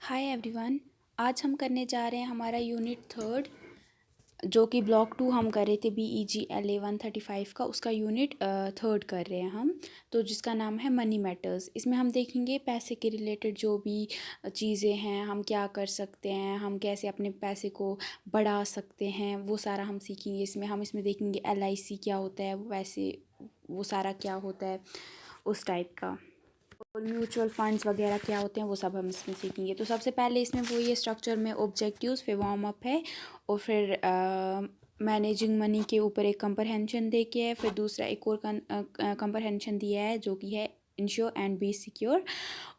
Hi everyone. आज हम करने जा रहे हैं हमारा यूनिट थर्ड, जो कि ब्लॉक 2 हम कर रहे थे BEGLA 135 का, उसका यूनिट थर्ड कर रहे हैं हम। तो जिसका नाम है मनी मैटर्स। इसमें हम देखेंगे पैसे के रिलेटेड जो भी चीज़ें हैं, हम क्या कर सकते हैं, हम कैसे अपने पैसे को बढ़ा सकते हैं, वो सारा हम सीखेंगे। इसमें देखेंगे LIC क्या होता है, वैसे वो सारा क्या होता है उस टाइप का, और म्यूचुअल फंड्स वगैरह क्या होते हैं वो सब हम इसमें सीखेंगे। तो सबसे पहले इसमें वो ये स्ट्रक्चर में ऑब्जेक्टिव्स, फिर वार्म अप है, और फिर मैनेजिंग मनी के ऊपर एक कंप्रहेंशन दे के है, फिर दूसरा एक और कंप्रहेंशन दिया है जो कि है इंश्योर एंड बी सिक्योर।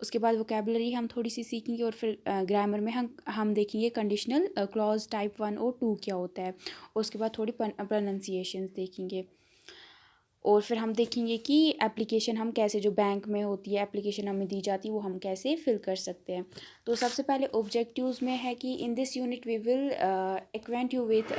उसके बाद वोकेबलरी हम थोड़ी सी सीखेंगे, और फिर ग्रामर में हम देखेंगे कंडीशनल क्लॉज टाइप 1 और 2 क्या होता है, और उसके बाद थोड़ी प्रोनाउंसिएशंस देखेंगे। और फिर हम देखेंगे कि एप्लीकेशन हम कैसे, जो बैंक में होती है एप्लीकेशन हमें दी जाती है, वो हम कैसे फिल कर सकते हैं। तो सबसे पहले ऑब्जेक्टिव्स में है कि in this unit we will acquaint you with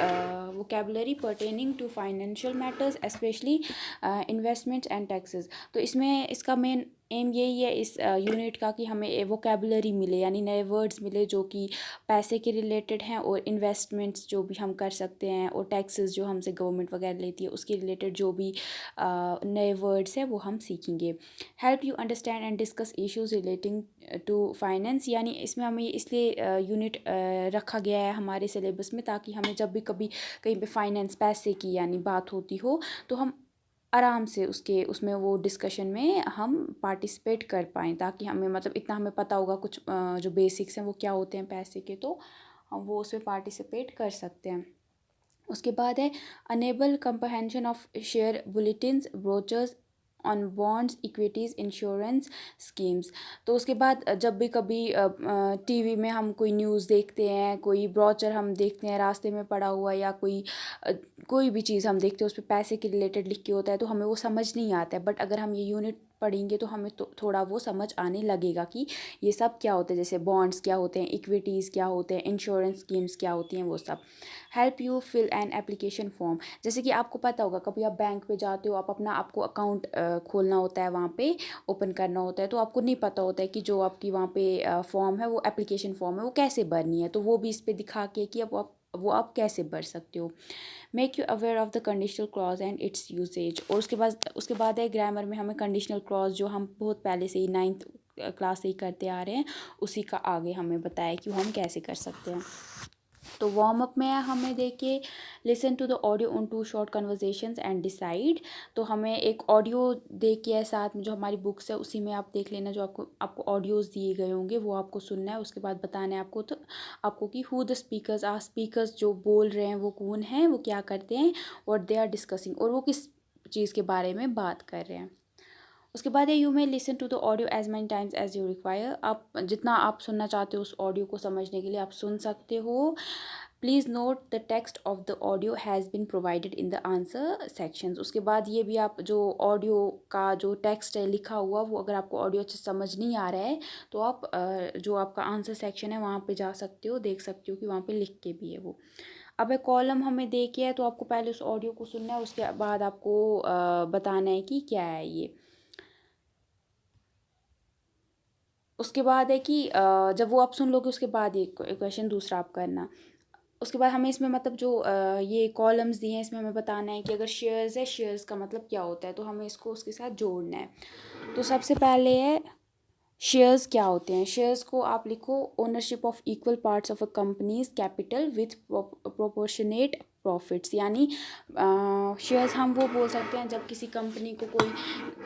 vocabulary pertaining to financial matters, specially investments and taxes. तो इसमें इसका मेन एम यही है इस यूनिट का कि हमें वोकेबलरी मिले, यानी नए वर्ड्स मिले जो कि पैसे के रिलेटेड हैं, और इन्वेस्टमेंट्स जो भी हम कर सकते हैं, और टैक्सेस जो हमसे गवर्नमेंट वगैरह लेती है उसके रिलेटेड जो भी नए वर्ड्स हैं वो हम सीखेंगे। Help you understand and discuss issues relating to finance, यानी इसमें हमें इसलिए यूनिट रखा गया है हमारे सिलेबस में, ताकि हमें जब भी कभी कहीं पे फाइनेंस, पैसे की यानी बात होती हो, तो हम आराम से उसमें वो डिस्कशन में हम पार्टिसिपेट कर पाएँ, ताकि हमें मतलब इतना हमें पता होगा कुछ जो बेसिक्स हैं वो क्या होते हैं पैसे के, तो हम वो उसमें पार्टिसिपेट कर सकते हैं। उसके बाद है enable comprehension of share bulletins, brochures on bonds, equities, insurance schemes. तो उसके बाद जब भी कभी टीवी में हम कोई न्यूज़ देखते हैं, कोई ब्रोचर हम देखते हैं रास्ते में पड़ा हुआ, या अ, कोई भी चीज़ हम देखते हैं उस पर पैसे के रिलेटेड लिख के होता है, तो हमें वो समझ नहीं आता है, बट अगर हम ये यूनिट पढ़ेंगे तो हमें तो थोड़ा वो समझ आने लगेगा कि ये सब क्या होता है, जैसे बॉन्ड्स क्या होते हैं, इक्विटीज़ क्या होते हैं, इंश्योरेंस स्कीम्स क्या होती हैं, वो सब। Help you fill an application form. जैसे कि आपको पता होगा कभी आप बैंक पे जाते हो, आप अपना आपको अकाउंट खोलना होता है, वहाँ पे ओपन करना होता है, तो आपको नहीं पता होता है कि जो आपकी वहाँ पे फॉर्म है, वो एप्लीकेशन फॉर्म है, वो कैसे भरनी है। तो वो भी इस पर दिखा के कि अब आप कैसे भर सकते हो। Make you aware of the conditional clause and it's usage. और उसके बाद है ग्रामर में हमें कंडीशनल क्लॉज, जो हम बहुत पहले से ही 9th क्लास से ही करते आ रहे हैं, उसी का आगे हमें बताया कि वो हम कैसे कर सकते हैं। तो वार्म अप में हमें देखिए, listen to the audio on two short conversations and decide. तो हमें एक ऑडियो दे के है साथ में, जो हमारी बुक्स है उसी में आप देख लेना, जो आपको ऑडियोज़ दिए गए होंगे वो आपको सुनना है। उसके बाद बताना है आपको, तो आपको कि हु द स्पीकर्स जो बोल रहे हैं वो कौन हैं, वो क्या करते हैं, और दे आर डिस्कसिंग, और वो किस चीज़ के बारे में बात कर रहे हैं। उसके बाद है you may listen to the audio as many times as you require. आप जितना आप सुनना चाहते हो उस ऑडियो को समझने के लिए आप सुन सकते हो। Please note the text of the audio has been provided in the answer sections. उसके बाद ये भी, आप जो ऑडियो का जो टेक्स्ट है लिखा हुआ, वो अगर आपको ऑडियो अच्छे समझ नहीं आ रहा है, तो आप जो आपका आंसर सेक्शन है वहाँ पे जा सकते हो, देख सकते हो कि वहाँ पे लिख के भी है वो। अब एक कॉलम हमें दे के है, तो आपको पहले उस ऑडियो को सुनना है, उसके बाद आपको बताना है कि क्या है ये। उसके बाद है कि जब वो आप सुन लोगे, उसके बाद ये क्वेश्चन दूसरा आप करना। उसके बाद हमें इसमें मतलब जो ये कॉलम्स दिए हैं, इसमें हमें बताना है कि अगर शेयर्स है, शेयर्स का मतलब क्या होता है, तो हमें इसको उसके साथ जोड़ना है। तो सबसे पहले है, शेयर्स क्या होते हैं। शेयर्स को आप लिखो, ownership of equal parts of a companies capital with proportionate profits. यानी शेयर्स हम वो बोल सकते हैं जब किसी कंपनी को कोई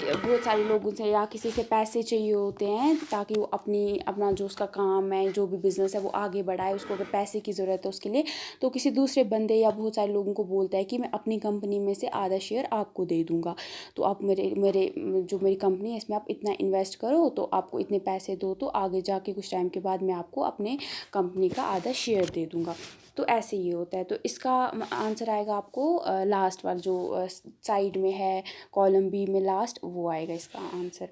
बहुत सारे लोगों से या किसी से पैसे चाहिए होते हैं, ताकि वो अपना जो उसका काम है, जो भी बिज़नेस है, वो आगे बढ़ाए। उसको अगर पैसे की ज़रूरत है उसके लिए, तो किसी दूसरे बंदे या बहुत सारे लोगों को बोलता है कि मैं अपनी कंपनी में से आधा शेयर आपको दे दूँगा, तो आप मेरे मेरे जो मेरी कंपनी है इसमें आप इतना इन्वेस्ट करो, तो आपको इतने पैसे दो, तो आगे जाके कुछ टाइम के बाद मैं आपको अपने कंपनी का आधा शेयर दे दूँगा। तो ऐसे ही होता है। तो इसका आंसर आएगा आपको लास्ट वाला जो साइड में है, कॉलम बी में लास्ट, वो आएगा इसका आंसर।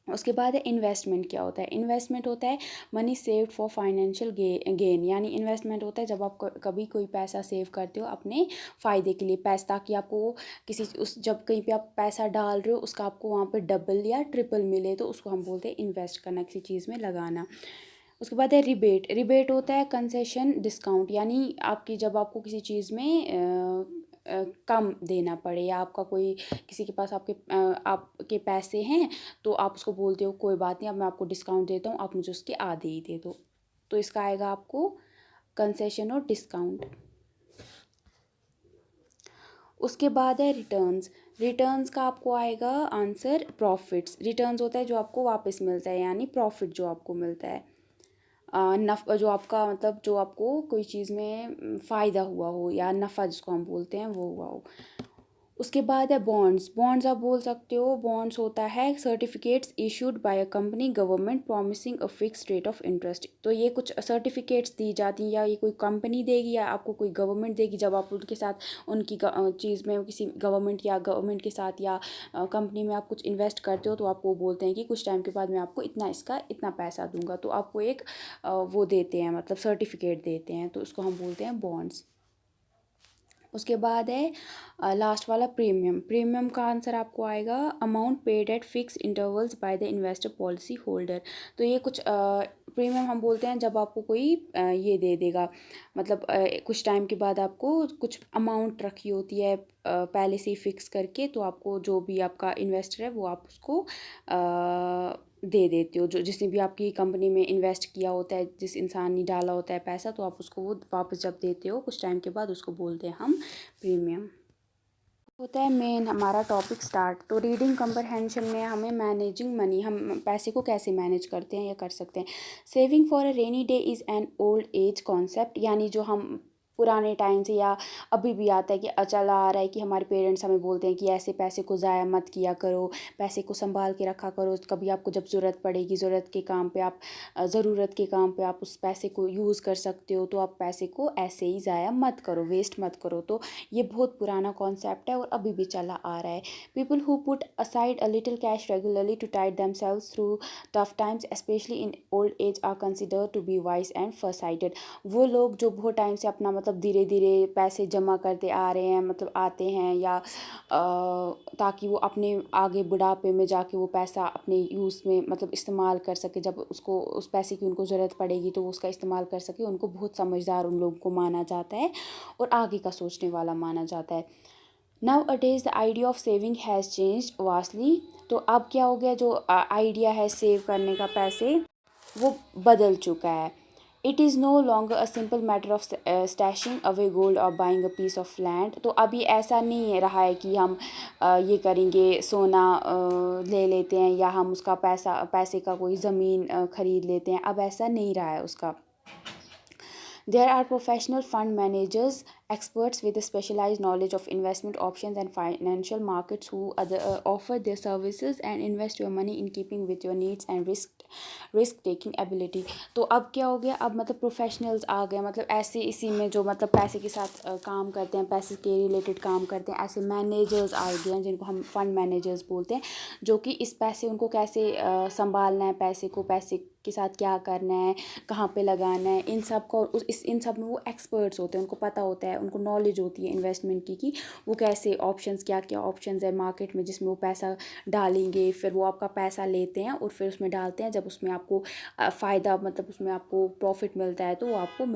उसके बाद है इन्वेस्टमेंट क्या होता है। इन्वेस्टमेंट होता है money saved for financial gain. यानी इन्वेस्टमेंट होता है जब आप कभी कोई पैसा सेव करते हो अपने फ़ायदे के लिए, पैसा, ताकि आपको जब कहीं पे आप पैसा डाल रहे हो उसका आपको वहाँ पे डबल या ट्रिपल मिले, तो उसको हम बोलते हैं इन्वेस्ट करना, किसी चीज़ में लगाना। उसके बाद है रिबेट। रिबेट होता है कंसेशन डिस्काउंट, यानी आपकी जब आपको किसी चीज़ में कम देना पड़े, या आपका कोई किसी के पास आपके पैसे हैं तो आप उसको बोलते हो कोई बात नहीं, अब मैं आपको डिस्काउंट देता हूँ, आप मुझे उसके आधे ही दे दो। तो इसका आएगा आपको कंसेशन और डिस्काउंट। उसके बाद है रिटर्न्स। रिटर्न्स का आपको आएगा आंसर प्रॉफिट्स। रिटर्न्स होता है जो आपको वापस मिलता है, यानी प्रॉफिट जो आपको मिलता है। जो आपका मतलब जो आपको कोई चीज़ में फ़ायदा हुआ हो, या नफ़ा जिसको हम बोलते हैं वो हुआ हो। उसके बाद है बॉन्ड्स। बॉन्ड्स आप बोल सकते हो, बॉन्ड्स होता है certificates issued by a company government promising a fixed rate of interest. तो ये कुछ सर्टिफिकेट्स दी जाती हैं, या ये कोई कंपनी देगी या आपको कोई गवर्नमेंट देगी, जब आप उनके साथ उनकी चीज़ में किसी गवर्नमेंट के साथ या कंपनी में आप कुछ इन्वेस्ट करते हो, तो आपको बोलते हैं कि कुछ टाइम के बाद मैं आपको इतना पैसा दूंगा, तो आपको एक वो देते हैं, मतलब सर्टिफिकेट देते हैं, तो उसको हम बोलते हैं बॉन्ड्स। उसके बाद है लास्ट वाला प्रीमियम। प्रीमियम का आंसर आपको आएगा amount paid eight fix intervals by the investor policy holder. तो ये कुछ प्रीमियम हम बोलते हैं जब आपको कोई ये दे देगा, मतलब कुछ टाइम के बाद आपको कुछ अमाउंट रखी होती है पहले से ही फिक्स करके, तो आपको जो भी आपका इन्वेस्टर है वो आप उसको दे देते हो, जो जिसने भी आपकी कंपनी में इन्वेस्ट किया होता है, जिस इंसान ने डाला होता है पैसा, तो आप उसको वो वापस जब देते हो कुछ टाइम के बाद, उसको बोलते हैं हम प्रीमियम। होता है मेन हमारा टॉपिक स्टार्ट। तो रीडिंग कम्प्रहेंशन में हमें मैनेजिंग मनी, हम पैसे को कैसे मैनेज करते हैं या कर सकते हैं। Saving for a rainy day is an old age concept, यानी जो हम पुराने टाइम से या अभी भी आता है कि चला आ रहा है कि हमारे पेरेंट्स हमें बोलते हैं कि ऐसे पैसे को ज़ाया मत किया करो, पैसे को संभाल के रखा करो, कभी आपको जब ज़रूरत पड़ेगी, ज़रूरत के काम पे आप ज़रूरत के काम पे आप उस पैसे को यूज़ कर सकते हो, तो आप पैसे को ऐसे ही ज़ाया मत करो, वेस्ट मत करो। तो ये बहुत पुराना कॉन्सेप्ट है और अभी भी चला आ रहा है। People who put aside a little cash regularly to tide themselves through tough times specially in old age are consider to be wise and foresighted. वो लोग जो बहुत टाइम से अपना मतलब धीरे धीरे पैसे जमा करते आ रहे हैं, मतलब आते हैं, या ताकि वो अपने आगे बुढ़ापे में जाके वो पैसा अपने यूज़ में मतलब इस्तेमाल कर सके, जब उसको उस पैसे की उनको ज़रूरत पड़ेगी तो वो उसका इस्तेमाल कर सके, उनको बहुत समझदार उन लोगों को माना जाता है और आगे का सोचने वाला माना जाता है। Now a days the idea of saving has change vastly. तो अब क्या हो गया, जो आइडिया है सेव करने का पैसे, वो बदल चुका है। It is no longer a simple matter of stashing away gold और buying a piece of land. तो अभी ऐसा नहीं है रहा है कि हम ये करेंगे, सोना ले लेते हैं, या हम उसका पैसे का कोई ज़मीन ख़रीद लेते हैं, अब ऐसा नहीं रहा है उसका। There are professional fund managers, experts with a specialized knowledge of investment options and financial markets who offer their services and invest your money in keeping with your needs and risk taking ability। तो अब क्या हो गया, अब मतलब professionals आ गए, मतलब ऐसे इसी में जो मतलब पैसे के साथ काम करते हैं, पैसे के रिलेटेड काम करते हैं, ऐसे मैनेजर्स आ गए हैं जिनको हम फंड मैनेजर्स बोलते हैं, जो कि इस पैसे उनको कैसे संभालना है, पैसे को पैसे के साथ क्या करना है, कहाँ पे लगाना है, इन सब को इन सब में वो एक्सपर्ट्स होते हैं, उनको पता होता है, उनको नॉलेज होती है इन्वेस्टमेंट की कि वो कैसे ऑप्शंस, क्या क्या ऑप्शंस है मार्केट में जिसमें वो पैसा डालेंगे, फिर वो आपका पैसा लेते हैं और फिर उसमें डालते हैं, जब उसमें आपको फ़ायदा मतलब उसमें आपको प्रॉफिट मिलता है तो वो आपको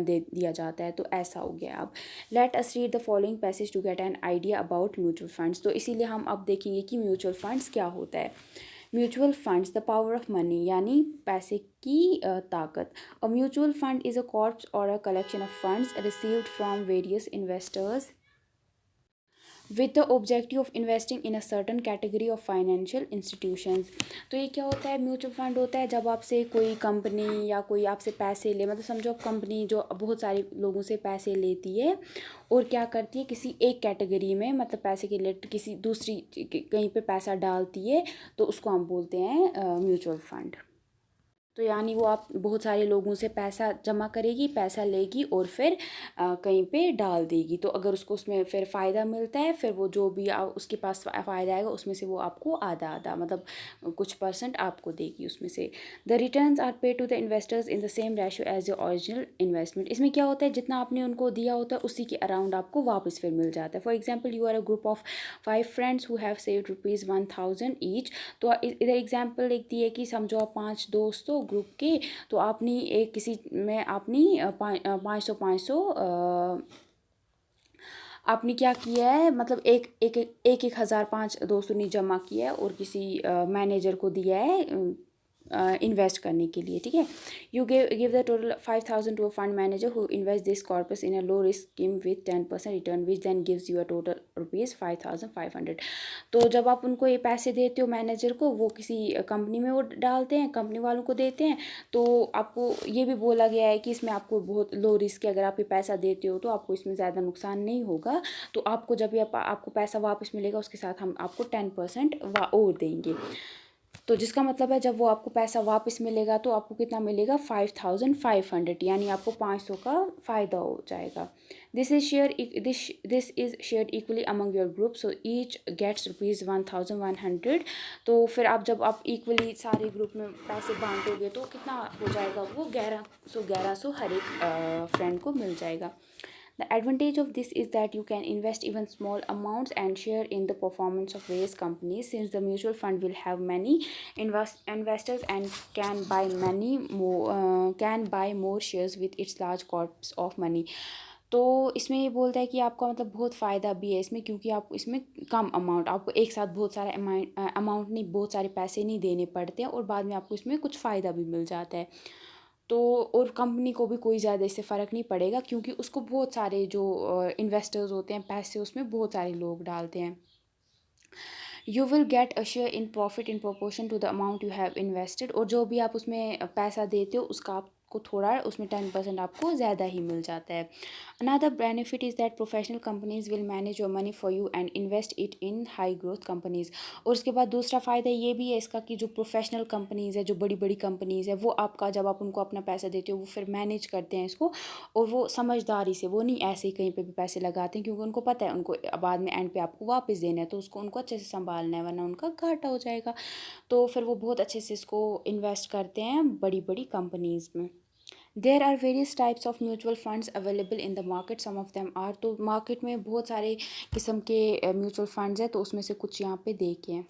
दे दिया जाता है। तो ऐसा हो गया। अब let us read the following passage to get an idea about mutual funds. तो इसीलिए हम अब देखेंगे कि म्यूचुअल फंड्स क्या होता है। Mutual funds the power of money, यानी पैसे की ताकत। A mutual fund is a corpus or a collection of funds received from various investors with the objective of investing in a certain category of financial institutions. तो ये क्या होता है, mutual fund होता है जब आपसे कोई कंपनी या कोई आपसे पैसे ले, मतलब समझो कंपनी जो बहुत सारे लोगों से पैसे लेती है और क्या करती है, किसी एक कैटेगरी में मतलब पैसे के लिए किसी दूसरी कहीं पे पैसा डालती है, तो उसको हम बोलते हैं म्यूचुअल फंड। तो यानी वो आप बहुत सारे लोगों से पैसा जमा करेगी, पैसा लेगी और फिर कहीं पे डाल देगी, तो अगर उसको उसमें फिर फ़ायदा मिलता है, फिर वो जो भी उसके पास फ़ायदा आएगा उसमें से वो आपको आधा आधा मतलब कुछ परसेंट आपको देगी उसमें से। The returns are pay to the investors in the same ratio as the original investment. इसमें क्या होता है, जितना आपने उनको दिया होता है उसी के अराउंड आपको वापस फिर मिल जाता है। For example, you are a group of 5 friends who have saved ₹1000 each. तो इधर एग्जाम्पल लिख दी है कि समझो आप 5 दोस्त हो, ग्रुप के, तो आपने एक किसी में आपने 500 आपने क्या किया है, मतलब एक हज़ार 500 ने जमा किया है और किसी मैनेजर को दिया है इन्वेस्ट करने के लिए, ठीक है। You give the total 5,000 to a fund manager who invest this corpus in a low risk scheme with 10% return which then gives you a total ₹5,500। तो जब आप उनको ये पैसे देते हो मैनेजर को, वो किसी कंपनी में वो डालते हैं, कंपनी वालों को देते हैं। तो आपको ये भी बोला गया है कि इसमें आपको बहुत लो रिस्क है, अगर आप ये पैसा देते हो तो आपको इसमें ज़्यादा नुकसान नहीं होगा। तो आपको जब ये आपको पैसा वापस मिलेगा उसके साथ हम आपको 10% और देंगे। तो जिसका मतलब है जब वो आपको पैसा वापस मिलेगा तो आपको कितना मिलेगा, 5,500, यानी आपको 500 का फ़ायदा हो जाएगा। This is share equally among your group, so each gets ₹1,100। तो फिर आप जब आप इक्वली सारे ग्रुप में पैसे बांटोगे तो कितना हो जाएगा, वो 1100 हर एक फ्रेंड को मिल जाएगा। The advantage of this is that you can invest even small amounts and share in the performance of various companies, since the mutual fund will have many investors and can buy more shares with its large corps of money। तो इसमें ये बोलता है कि आपका मतलब बहुत फ़ायदा भी है इसमें, क्योंकि आप इसमें कम अमाउंट, आपको एक साथ बहुत सारा अमाउंट नहीं, बहुत सारे पैसे नहीं देने पड़ते हैं और बाद में आपको इसमें कुछ फ़ायदा भी मिल जाता है। तो और कंपनी को भी कोई ज़्यादा इससे फ़र्क नहीं पड़ेगा, क्योंकि उसको बहुत सारे जो इन्वेस्टर्स होते हैं, पैसे उसमें बहुत सारे लोग डालते हैं। You will get a share in profit in proportion to the amount you have invested, और जो भी आप उसमें पैसा देते हो उसका आपको थोड़ा, उसमें 10% आपको ज़्यादा ही मिल जाता है। Another benefit is that professional companies will manage your money for you and invest it in high growth companies. और उसके बाद दूसरा फ़ायदा ये भी है इसका कि जो प्रोफेशनल कंपनीज़ है, जो बड़ी बड़ी कंपनीज़ है, वो आपका जब आप उनको अपना पैसा देते हो वो फिर मैनेज करते हैं इसको, और वो समझदारी से, वो नहीं ऐसे ही कहीं पे भी पैसे लगाते हैं, क्योंकि उनको पता है उनको बाद में एंड पे आपको वापस देना है, तो उसको उनको अच्छे से संभालना है, वरना उनका घाटा हो जाएगा। तो फिर वो बहुत अच्छे से इसको इन्वेस्ट करते हैं बड़ी बड़ी कंपनीज़ में। There are various types of mutual funds available in the market, some of them are, तो मार्केट में बहुत सारे किस्म के म्यूचुअल फंड्स हैं, तो उसमें से कुछ यहाँ पे देखें।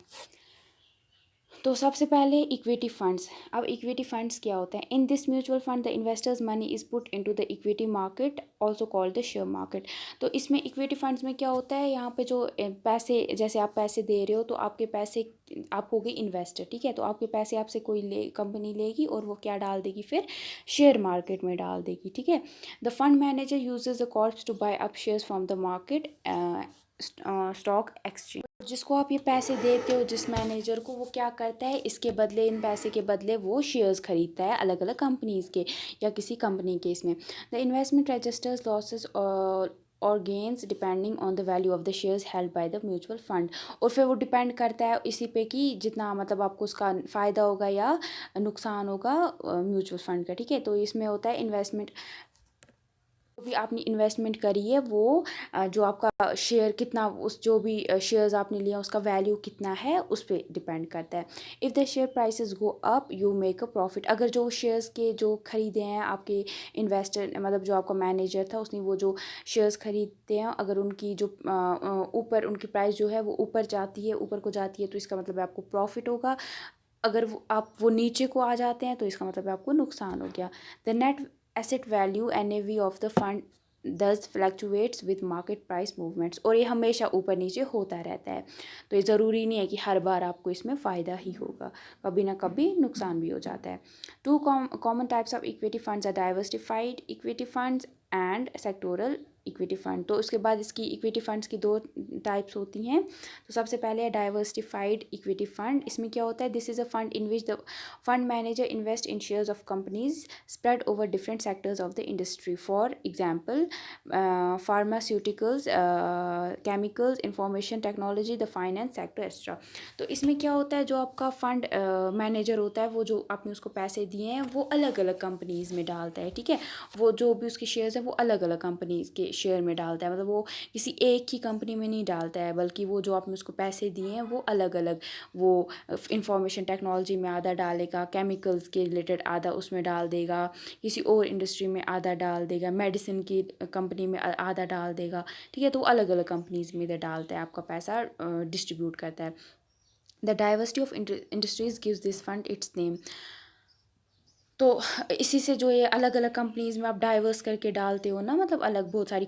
तो सबसे पहले इक्विटी फंड्स। अब इक्विटी फंड्स क्या होता है, in this mutual fund the investors money is put into the equity market also called the share market. तो इसमें इक्विटी फंड्स में क्या होता है, यहाँ पे जो पैसे, जैसे आप पैसे दे रहे हो तो आपके पैसे, आप हो गए इन्वेस्टर, ठीक है, तो आपके पैसे आपसे कोई कंपनी लेगी और वो क्या डाल देगी, फिर शेयर मार्केट में डाल देगी, ठीक है। The fund manager uses the corpus to buy up shares from the market stock exchange. जिसको आप ये पैसे देते हो जिस मैनेजर को, वो क्या करता है, इसके बदले, इन पैसे के बदले वो शेयर्स खरीदता है अलग अलग कंपनीज़ के या किसी कंपनी के। इसमें द इन्वेस्टमेंट रजिस्टर्स लॉसेस और gains depending on the value of the shares held by the mutual fund. और फिर वो डिपेंड करता है इसी पे कि जितना मतलब आपको उसका फ़ायदा होगा या नुकसान होगा म्यूचुअल फंड का, ठीक है। तो इसमें होता है इन्वेस्टमेंट, जो भी आपने इन्वेस्टमेंट करी है वो जो आपका शेयर कितना, उस जो भी शेयर्स आपने लिया उसका वैल्यू कितना है उस पर डिपेंड करता है। If the share prices go up you make a profit. अगर जो शेयर्स के जो खरीदे हैं आपके इन्वेस्टर, मतलब जो आपका मैनेजर था उसने वो जो शेयर्स खरीदते हैं, अगर उनकी जो ऊपर उनकी प्राइस जो है वो ऊपर जाती है, ऊपर को जाती है, तो इसका मतलब है आपको प्रॉफिट होगा। अगर वो नीचे को आ जाते हैं तो इसका मतलब है आपको नुकसान हो गया। The net asset value NAV of the fund दस फ्लैक्चुएट्स विद मार्केट प्राइस मूवमेंट्स, और ये हमेशा ऊपर नीचे होता रहता है। तो ये ज़रूरी नहीं है कि हर बार आपको इसमें फ़ायदा ही होगा, कभी ना कभी नुकसान भी हो जाता है। Two common types of equity funds are diversified equity funds and sectoral equity fund. तो उसके बाद इसकी इक्विटी फंड्स की दो टाइप्स होती हैं। तो सबसे पहले है डाइवर्सिफाइड इक्विटी फंड। इसमें क्या होता है, this is a fund in which the fund manager invest in shares of companies spread over different sectors of the industry. For example, pharmaceuticals, chemicals, information technology, the finance sector, etc. तो इसमें क्या होता है, जो आपका fund manager होता है, वो जो आपने उसको पैसे दिए हैं वो अलग अलग कंपनीज़ में डालता है, ठीक है। वो जो भी उसके शेयर्स हैं वो अलग अलग कंपनीज़ के शेयर में डालता है, मतलब वो किसी एक ही कंपनी में नहीं डालता है, बल्कि वो जो आपने उसको पैसे दिए हैं वो अलग अलग, वो इंफॉर्मेशन टेक्नोलॉजी में आधा डालेगा, केमिकल्स के रिलेटेड आधा उसमें डाल देगा, किसी और इंडस्ट्री में आधा डाल देगा, मेडिसिन की कंपनी में आधा डाल देगा, ठीक है। तो अलग अलग कंपनीज़ में इधर डालता है, आपका पैसा डिस्ट्रीब्यूट करता है। The diversity of industries gives this fund it's name. तो इसी से जो ये अलग अलग कंपनीज़ में आप डाइवर्स करके डालते हो ना, मतलब अलग बहुत सारी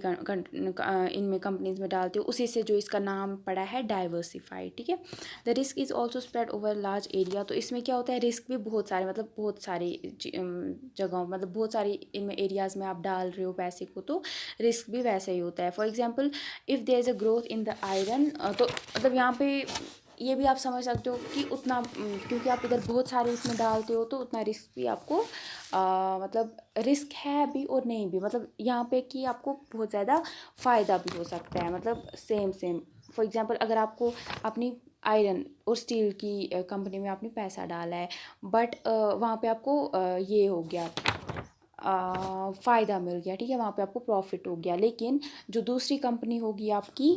इनमें कंपनीज़ में डालते हो, उसी से जो इसका नाम पड़ा है डाइवर्सिफाइड, ठीक है। The risk is also spread over large area. तो इसमें क्या होता है, रिस्क भी बहुत सारे, मतलब बहुत सारी जगहों, मतलब बहुत सारी इनमें एरियाज़ में आप डाल रहे हो पैसे को, तो रिस्क भी वैसे ही होता है। For example if there is a growth in the iron, तो मतलब यहाँ पे ये भी आप समझ सकते हो कि उतना क्योंकि आप इधर बहुत सारे इसमें डालते हो तो उतना रिस्क भी आपको मतलब रिस्क है भी और नहीं भी, मतलब यहाँ पे कि आपको बहुत ज़्यादा फ़ायदा भी हो सकता है, मतलब सेम सेम। फॉर एग्जांपल अगर आपको अपनी आयरन और स्टील की कंपनी में आपने पैसा डाला है, बट वहाँ पे आपको ये हो गया, फ़ायदा मिल गया, ठीक है, वहाँ पे आपको प्रॉफिट हो गया। लेकिन जो दूसरी कंपनी होगी आपकी,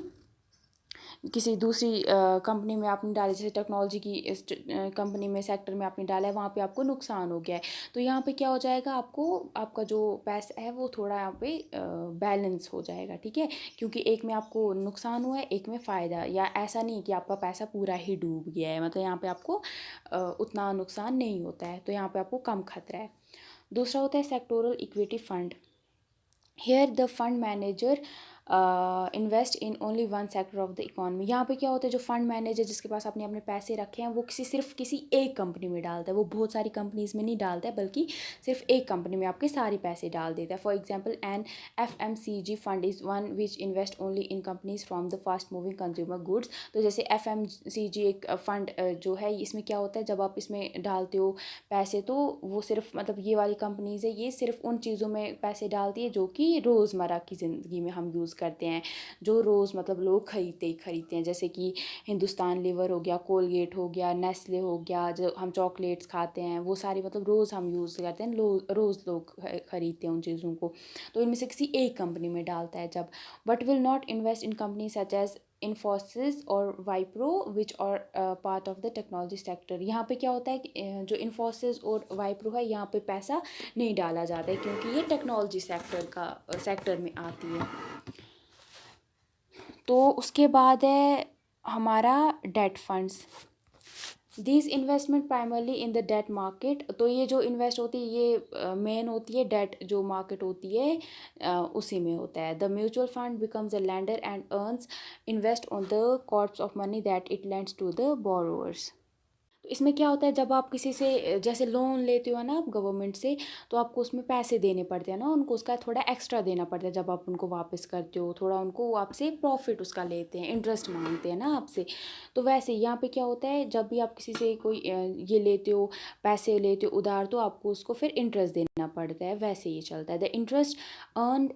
किसी दूसरी कंपनी में आपने डाला, जैसे टेक्नोलॉजी की इस कंपनी में सेक्टर में आपने डाला है, वहाँ पे आपको नुकसान हो गया है, तो यहाँ पे क्या हो जाएगा, आपको आपका जो पैसा है वो थोड़ा यहाँ पे बैलेंस हो जाएगा, ठीक है, क्योंकि एक में आपको नुकसान हुआ है, एक में फ़ायदा, या ऐसा नहीं कि आपका पैसा पूरा ही डूब गया है, मतलब यहाँ पे आपको उतना नुकसान नहीं होता है, तो यहाँ पे आपको कम खतरा है। दूसरा होता है sectoral equity fund. Here the fund manager invest in only one sector of the economy. यहाँ पे क्या होता है, जो फंड मैनेजर जिसके पास आपने अपने पैसे रखे हैं, वो सिर्फ किसी एक कंपनी में डालता है, वो बहुत सारी कंपनीज में नहीं डालता है, बल्कि सिर्फ एक कंपनी में आपके सारे पैसे डाल देता है। For example an FMCG fund is one which invest only in companies from the fast moving consumer goods. तो जैसे FMCG एक फंड जो है, इसमें क्या होता है, जब आप इसमें डालते हो पैसे, तो वो सिर्फ मतलब ये वाली कंपनीज है, ये सिर्फ उन चीज़ों में पैसे डालती है जो कि रोज़मर्रा की ज़िंदगी में हम यूज़ करते हैं, जो रोज़ मतलब लोग खरीदते हैं, जैसे कि हिंदुस्तान लीवर हो गया, कोलगेट हो गया, नेस्ले हो गया, जो हम चॉकलेट्स खाते हैं, वो सारी मतलब रोज़ हम यूज़ करते हैं, रोज़ लोग खरीदते हैं उन चीज़ों को, तो इनमें से किसी एक कंपनी में डालता है जब। But will not invest in company such as Infosys और Wipro which are part of the technology sector. यहाँ पे क्या होता है कि जो इन्फोसिस और वाइप्रो है, यहाँ पे पैसा नहीं डाला जाता है, क्योंकि ये टेक्नोलॉजी सेक्टर में आती है। तो उसके बाद है हमारा date funds. This investment primarily in the debt market. तो ये जो इन्वेस्ट होती है, ये मेन होती है डेट जो मार्केट होती है, उसी में होता है। The mutual fund becomes a lender and earns invest on the corpus of money that it lends to the borrowers. तो इसमें क्या होता है, जब आप किसी से जैसे लोन लेते हो ना आप गवर्नमेंट से, तो आपको उसमें पैसे देने पड़ते हैं ना उनको, उसका थोड़ा एक्स्ट्रा देना पड़ता है जब आप उनको वापस करते हो, थोड़ा उनको आपसे प्रॉफिट उसका लेते हैं, इंटरेस्ट मांगते हैं ना आपसे। तो वैसे यहाँ पे क्या होता है, जब भी आप किसी से कोई ये लेते हो, पैसे लेते हो उधार, तो आपको उसको फिर इंटरेस्ट देना पड़ता है, वैसे ये चलता है। The interest earn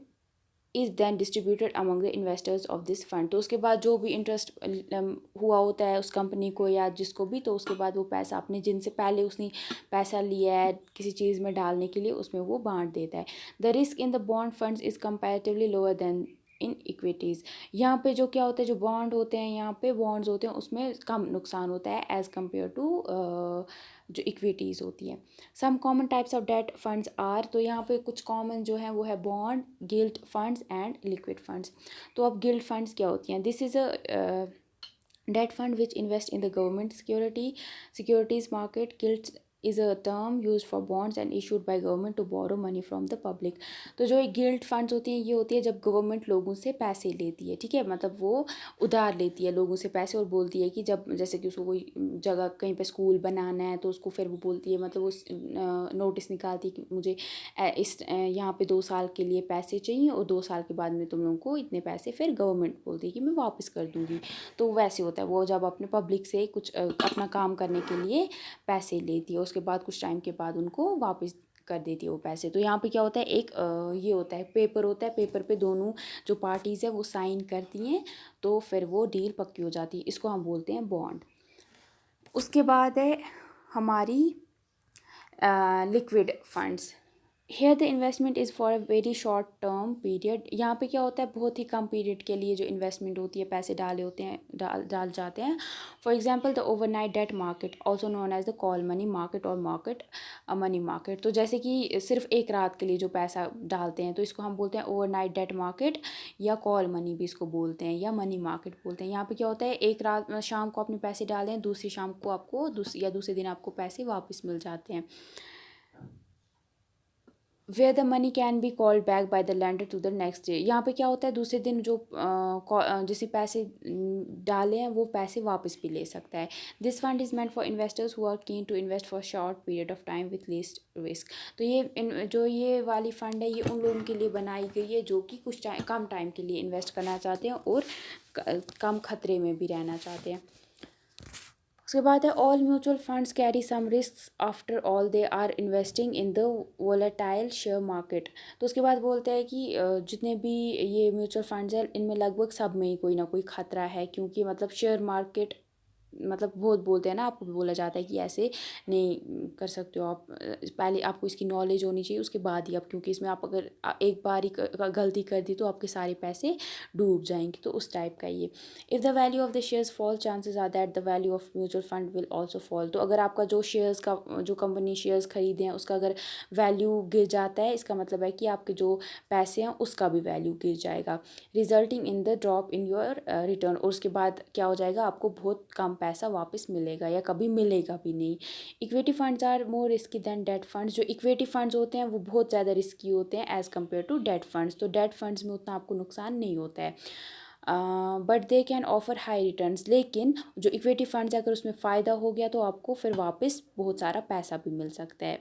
is then distributed among the investors of this fund. तो उसके बाद जो भी इंटरेस्ट हुआ होता है उस कंपनी को या जिसको भी, तो उसके बाद वो पैसा आपने जिनसे पहले उसने पैसा लिया है किसी चीज़ में डालने के लिए, उसमें वो बांट देता है। The risk in the bond funds is comparatively lower then in equities. यहाँ पे जो क्या होता है, जो बॉन्ड होते हैं, यहाँ पे बॉन्ड्स होते हैं, उसमें कम नुकसान होता है एज़ कम्पेयर टू जो इक्विटीज़ होती है। Some common types of debt funds are. तो यहाँ पे कुछ कॉमन जो है वो है bond, gilt funds and liquid funds. तो अब गिल्ट फंड्स क्या होती हैं, this is a debt fund which invest in the government securities market. Gilts is a term used for bonds and issued by government to borrow money from the public. तो जो guilt funds होती हैं, ये होती है जब government लोगों से पैसे लेती है, ठीक है, मतलब वो उधार लेती है लोगों से पैसे और बोलती है कि जब जैसे कि उसको कोई जगह कहीं पे स्कूल बनाना है, तो उसको फिर वो बोलती है, मतलब उस नोटिस निकालती है कि मुझे इस यहाँ पे 2 साल के लिए पैसे चाहिए और 2 साल के बाद में तुम लोगों को इतने पैसे, फिर गवर्नमेंट बोलती है कि मैं वापस कर दूँगी। तो वैसे होता है वो, जब अपने पब्लिक से कुछ अपना काम करने के लिए पैसे लेती है, उसके बाद कुछ टाइम के बाद उनको वापस कर देती है वो पैसे। तो यहाँ पे क्या होता है, एक ये होता है पेपर होता है, पेपर पे दोनों जो पार्टीज़ है वो साइन करती हैं, तो फिर वो डील पक्की हो जाती है, इसको हम बोलते हैं बॉन्ड। उसके बाद है हमारी liquid funds. Here the investment is for a very short term period. यहाँ पे क्या होता है, बहुत ही कम पीरियड के लिए जो इन्वेस्टमेंट होती है, पैसे डाले होते हैं, डाल जाते हैं। For example the overnight debt market also known as the call money market or market money market. तो जैसे कि सिर्फ एक रात के लिए जो पैसा डालते हैं, तो इसको हम बोलते हैं ओवरनाइट डेट मार्केट, या कॉल मनी भी इसको बोलते हैं, या मनी मार्केट बोलते हैं। यहाँ पे क्या होता है, एक रात शाम को अपने पैसे डालें, दूसरी शाम को आपको दूसरे दिन आपको पैसे वापस मिल जाते हैं। Where the money can be called back by the lender to the next day. यहाँ पे क्या होता है, दूसरे दिन जो जिसे पैसे डाले हैं वो पैसे वापस भी ले सकता है। This fund is meant for investors who are keen to invest for short period of time with least risk. तो जो ये वाली फ़ंड है ये उन लोगों के लिए बनाई गई है जो कि कुछ कम टाइम के लिए इन्वेस्ट करना चाहते हैं और कम खतरे में भी रहना चाहते हैं। उसके बाद है all mutual funds carry some risk after all they are investing in the volatile share market. तो उसके बाद बोलते हैं कि जितने भी ये म्यूचुअल फंड्स हैं इनमें लगभग सब में ही कोई ना कोई खतरा है, क्योंकि मतलब शेयर मार्केट मतलब बहुत बोलते हैं ना, आपको भी बोला जाता है कि ऐसे नहीं कर सकते हो आप, पहले आपको इसकी नॉलेज होनी चाहिए उसके बाद ही आप, क्योंकि इसमें आप अगर एक बार ही गलती कर दी तो आपके सारे पैसे डूब जाएंगे। तो उस टाइप का ये, if the value of the shares fall chances are that the value of mutual fund will also fall. तो अगर आपका जो शेयर्स का जो कंपनी शेयर्स खरीदे हैं उसका अगर वैल्यू गिर जाता है, इसका मतलब है कि आपके जो पैसे हैं उसका भी वैल्यू गिर जाएगा, resulting in the drop in your return. और उसके बाद क्या हो जाएगा, आपको बहुत कम पैसा वापस मिलेगा या कभी मिलेगा भी नहीं। Equity funds are more risky than debt funds. जो इक्विटी फंड्स होते हैं वो बहुत ज़्यादा रिस्की होते हैं as compare to debt funds. तो डेट फंड्स में उतना आपको नुकसान नहीं होता है, but they can offer high returns. लेकिन जो इक्विटी फंड्स है अगर उसमें फ़ायदा हो गया तो आपको फिर वापस बहुत सारा पैसा भी मिल सकता है,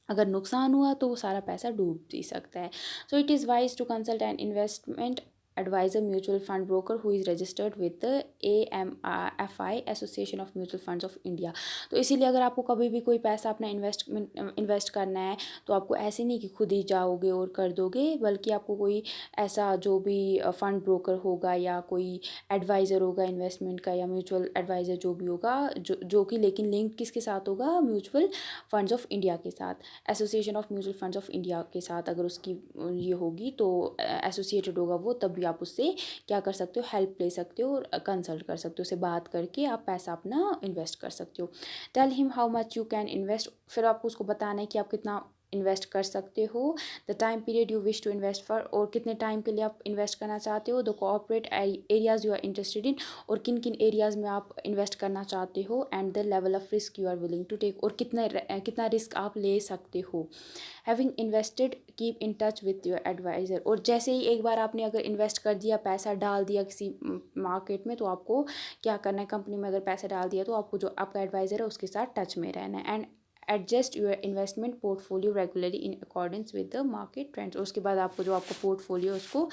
अगर नुकसान हुआ तो वो सारा पैसा डूब भी सकता है। So it is wise to consult an investment advisor mutual fund broker who is registered with the AMFI association of mutual funds of India. तो इसीलिए अगर आपको कभी भी कोई पैसा अपना इन्वेस्ट करना है तो आपको ऐसे नहीं कि खुद ही जाओगे और कर दोगे, बल्कि आपको कोई ऐसा जो भी फ़ंड ब्रोकर होगा या कोई एडवाइज़र होगा इन्वेस्टमेंट का या म्यूचुअल एडवाइज़र जो भी होगा, जो कि लेकिन लिंक किसके साथ होगा, म्यूचुअल फंड्स ऑफ इंडिया के साथ, association of mutual funds of India के साथ अगर उसकी ये होगी तो एसोसिएटेड होगा वो, तब भी आप उससे क्या कर सकते हो, हेल्प ले सकते हो और कंसल्ट कर सकते हो, उससे बात करके आप पैसा अपना इन्वेस्ट कर सकते हो। Tell him how much you can invest. फिर आपको उसको बताना है कि आप कितना इन्वेस्ट कर सकते हो, the time period you wish to invest for, और कितने टाइम के लिए आप इन्वेस्ट करना चाहते हो, the corporate areas you are interested in, और किन किन एरियाज़ में आप इन्वेस्ट करना चाहते हो, and the level of risk you are willing to take, और कितना रिस्क आप ले सकते हो। Having invested keep in touch with your advisor. और जैसे ही एक बार आपने अगर इन्वेस्ट कर दिया, पैसा डाल दिया किसी मार्केट में, तो आपको क्या करना है, कंपनी में अगर पैसा डाल दिया तो आपको जो आपका एडवाइज़र है उसके साथ टच में रहना है, and adjust your investment portfolio regularly in accordance with the market trends. और उसके बाद आपको जो आपका पोर्टफोलियो उसको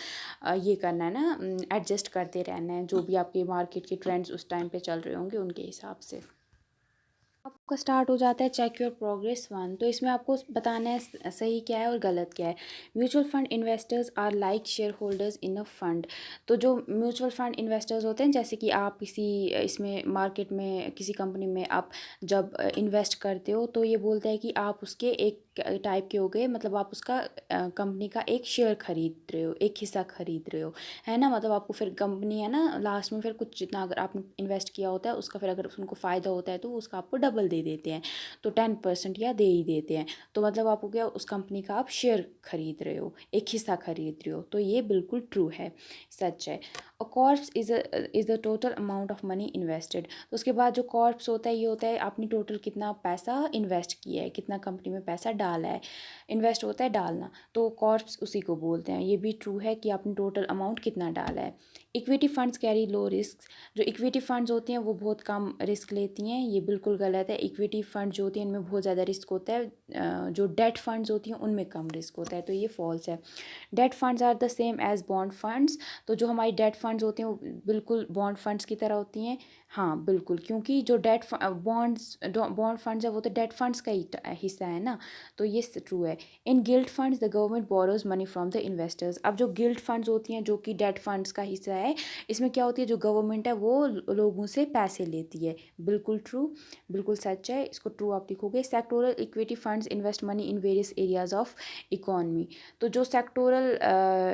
ये करना है ना, एडजस्ट करते रहना है जो भी आपके मार्केट के ट्रेंड्स उस टाइम पे चल रहे होंगे उनके हिसाब से। आपका स्टार्ट हो जाता है चेक योर प्रोग्रेस 1। तो इसमें आपको बताना है सही क्या है और गलत क्या है। Mutual fund investors are like share holders in a fund. तो जो म्यूचुअल फंड इन्वेस्टर्स होते हैं, जैसे कि आप किसी इसमें मार्केट में किसी कंपनी में आप जब इन्वेस्ट करते हो तो ये बोलते हैं कि आप उसके एक टाइप के हो गए, मतलब आप उसका कंपनी का एक शेयर खरीद रहे हो, एक हिस्सा खरीद रहे हो, है ना। मतलब आपको फिर कंपनी है ना, लास्ट में फिर कुछ जितना अगर आपने इन्वेस्ट किया होता है उसका फिर अगर उनको फ़ायदा होता है तो वो उसका आपको डबल दे देते हैं, तो 10% या दे ही देते हैं। तो मतलब आपको क्या, उस कंपनी का आप शेयर खरीद रहे हो, एक हिस्सा खरीद रहे हो। तो ये बिल्कुल ट्रू है, सच है। A corpus is the total amount of money invested. तो उसके बाद जो कॉर्प्स होता है ये होता है आपने टोटल कितना पैसा इन्वेस्ट किया है, कितना कंपनी में पैसा डाला है, इन्वेस्ट होता है डालना, तो कॉर्प्स उसी को बोलते हैं। ये भी ट्रू है कि आपने टोटल अमाउंट कितना डाला है। Equity funds carry low risk. जो इक्विटी फंड्स होती हैं वो बहुत कम रिस्क लेती हैं, ये बिल्कुल गलत है। इक्विटी फंड जो होती हैं इनमें बहुत ज़्यादा रिस्क होता है, जो डेट फंड्स होती हैं उनमें कम रिस्क होता है, तो ये फॉल्स है। Debt funds are the same as bond funds. तो जो हमारी डेट फंड्स होती हैं वो बिल्कुल बॉन्ड फंड्स की तरह होती हैं। हाँ बिल्कुल, क्योंकि जो बॉन्ड फंड्स है वो तो डेट फंड्स का ही हिस्सा है ना, तो ये ट्रू है। In gilt funds the government borrows money from the investors. अब जो गिल्ड फंड्स होती हैं जो कि डेट फंड्स का हिस्सा है, इसमें क्या होती है, जो गवर्नमेंट है वो लोगों से पैसे लेती है। बिल्कुल ट्रू, बिल्कुल सच है, इसको ट्रू आप लिखोगे। Sectoral equity funds invest money in various areas of economy. तो जो सेक्टोरल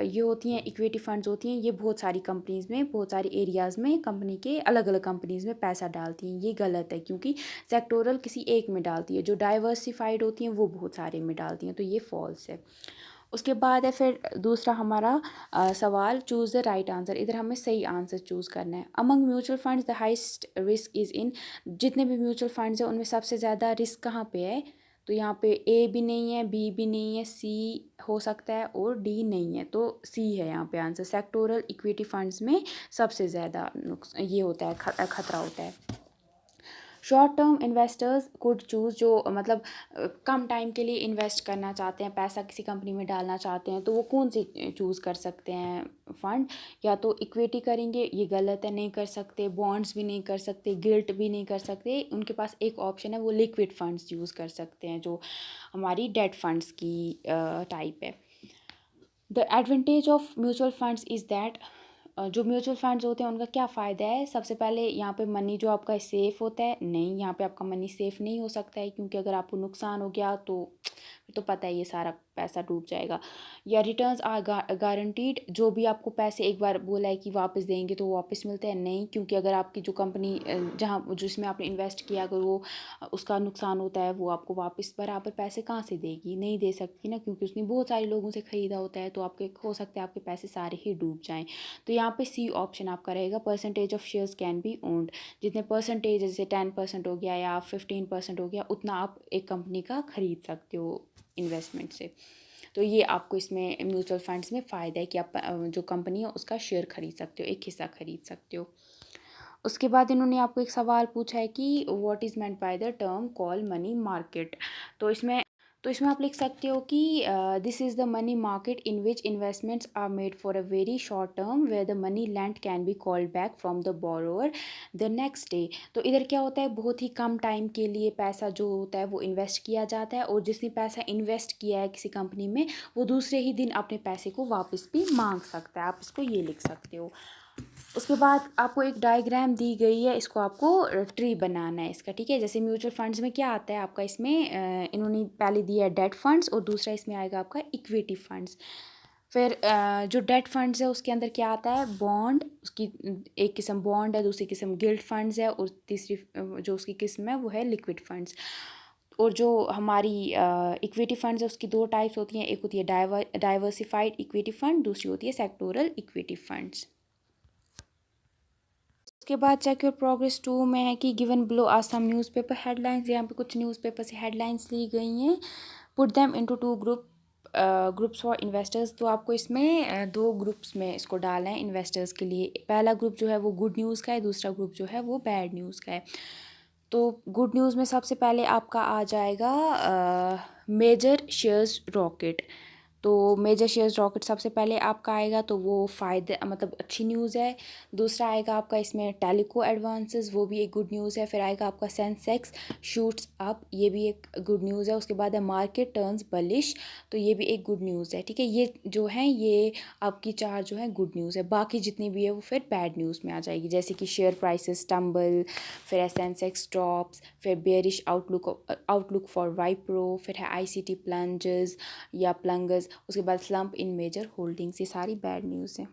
ये होती हैं इक्विटी फंड्स होती हैं, ये बहुत सारी कंपनीज़ में, बहुत सारी एरियाज़ में कंपनी के अलग अलग कंपनीज़ में पैसा डालती हैं। ये गलत है, क्योंकि सेक्टोरल किसी एक में डालती है, जो डाइवर्सिफाइड होती हैं वो बहुत सारे में डालती हैं, तो ये फॉल्स है। उसके बाद है फिर दूसरा हमारा सवाल, चूज़ द राइट आंसर। इधर हमें सही आंसर चूज़ करना है। Among mutual funds the highest risk is in. जितने भी म्यूचुअल फंड्स हैं उनमें सबसे ज़्यादा रिस्क कहाँ पे है, तो यहाँ पे ए भी नहीं है, बी भी नहीं है, सी हो सकता है और डी नहीं है, तो सी है यहाँ पे आंसर। सेक्टोरल इक्विटी फंड्स में सबसे ज़्यादा ये होता है, खतरा होता है। Short term investors could choose, जो मतलब कम टाइम के लिए इन्वेस्ट करना चाहते हैं, पैसा किसी कंपनी में डालना चाहते हैं, तो वो कौन सी चूज़ कर सकते हैं फ़ंड? या तो इक्विटी करेंगे, ये गलत है, नहीं कर सकते। बॉन्ड्स भी नहीं कर सकते, गिल्ट भी नहीं कर सकते। उनके पास एक ऑप्शन है, वो लिक्विड फंड्स यूज़ कर सकते हैं, जो हमारी डेट फंड्स की टाइप है। The advantage of mutual funds is that, जो म्यूचुअल फंड्स होते हैं उनका क्या फ़ायदा है? सबसे पहले यहाँ पे मनी जो आपका सेफ़ होता है, नहीं, यहाँ पे आपका मनी सेफ़ नहीं हो सकता है, क्योंकि अगर आपको नुकसान हो गया तो पता है ये सारा पैसा डूब जाएगा। या रिटर्न्स आर गारंटीड, जो भी आपको पैसे एक बार बोला है कि वापस देंगे तो वो वापस मिलते हैं, नहीं, क्योंकि अगर आपकी जो कंपनी जहाँ जिसमें आपने इन्वेस्ट किया, अगर वो उसका नुकसान होता है, वो आपको वापस बराबर पैसे कहाँ से देगी? नहीं दे सकती ना, क्योंकि उसने बहुत सारे लोगों से ख़रीदा होता है, तो आपके हो सकता है आपके पैसे सारे ही डूब जाएँ। तो यहाँ पे सी ऑप्शन आपका रहेगा, percentage of shares can be owned. जितने परसेंटेज, जैसे 10% हो गया या 15% हो गया, उतना आप एक कंपनी का ख़रीद सकते हो इन्वेस्टमेंट से। तो ये आपको इसमें म्यूचुअल फंड्स में फ़ायदा है कि आप जो कंपनी है उसका शेयर ख़रीद सकते हो, एक हिस्सा ख़रीद सकते हो। उसके बाद इन्होंने आपको एक सवाल पूछा है कि what is meant by the term call money market. तो इसमें आप लिख सकते हो कि this is the money market in which investments are made for a very short term where the money lent can be called back from the borrower the next day. तो इधर क्या होता है, बहुत ही कम टाइम के लिए पैसा जो होता है वो इन्वेस्ट किया जाता है, और जिसने पैसा इन्वेस्ट किया है किसी कंपनी में, वो दूसरे ही दिन अपने पैसे को वापस भी मांग सकता है। आप इसको ये लिख सकते हो। उसके बाद आपको एक डायग्राम दी गई है, इसको आपको ट्री बनाना है इसका, ठीक है। जैसे म्यूचुअल फंड्स में क्या आता है आपका, इसमें इन्होंने पहले दिया है डेट फंड्स, और दूसरा इसमें आएगा आपका इक्विटी फंड्स। फिर जो डेट फंड्स है उसके अंदर क्या आता है, बॉन्ड, उसकी एक किस्म बॉन्ड है, दूसरी किस्म गिल्ट फंड्स है, और तीसरी जो उसकी किस्म है वो है लिक्विड फंड्स। और जो हमारी इक्विटी फंड्स है उसकी दो टाइप्स होती हैं, एक होती है डाइवर्सिफाइड इक्विटी फंड, दूसरी होती है सेक्टोरल इक्विटी फंड्स। उसके बाद चेक योर प्रोग्रेस 2 में है कि given below are some newspaper headlines. यहाँ पे कुछ न्यूज़पेपर से हेडलाइंस ली गई हैं। Put them into two groups for investors. तो आपको इसमें दो ग्रुप्स में इसको डालना है इन्वेस्टर्स के लिए। पहला ग्रुप जो है वो गुड न्यूज़ का है, दूसरा ग्रुप जो है वो बैड न्यूज़ का है। तो गुड न्यूज़ में सबसे पहले आपका आ जाएगा मेजर शेयर्स रॉकेट। तो मेजर शेयर्स रॉकेट सबसे पहले आपका आएगा, तो वो फ़ायदे मतलब अच्छी न्यूज़ है। दूसरा आएगा आपका इसमें टेलिको एडवांसेस, वो भी एक गुड न्यूज़ है। फिर आएगा आपका सेंसेक्स शूट्स अप, ये भी एक गुड न्यूज़ है। उसके बाद है मार्केट टर्न्स बलिश, तो ये भी एक गुड न्यूज़ है, ठीक है। ये जो है ये आपकी चार जो है गुड न्यूज़ है। बाकी जितनी भी है वो फिर बैड न्यूज़ में आ जाएगी, जैसे कि शेयर प्राइसेस टम्बल, फिर है सेंसेक्स ड्रॉप्स, फिर बेयरिश आउटलुक फॉर वाइप्रो, फिर है आईसीटी प्लंजेस या प्लंगर्स। उसके बाद स्लम्प इन मेजर होल्डिंग्स, ये सारी बैड न्यूज़ है।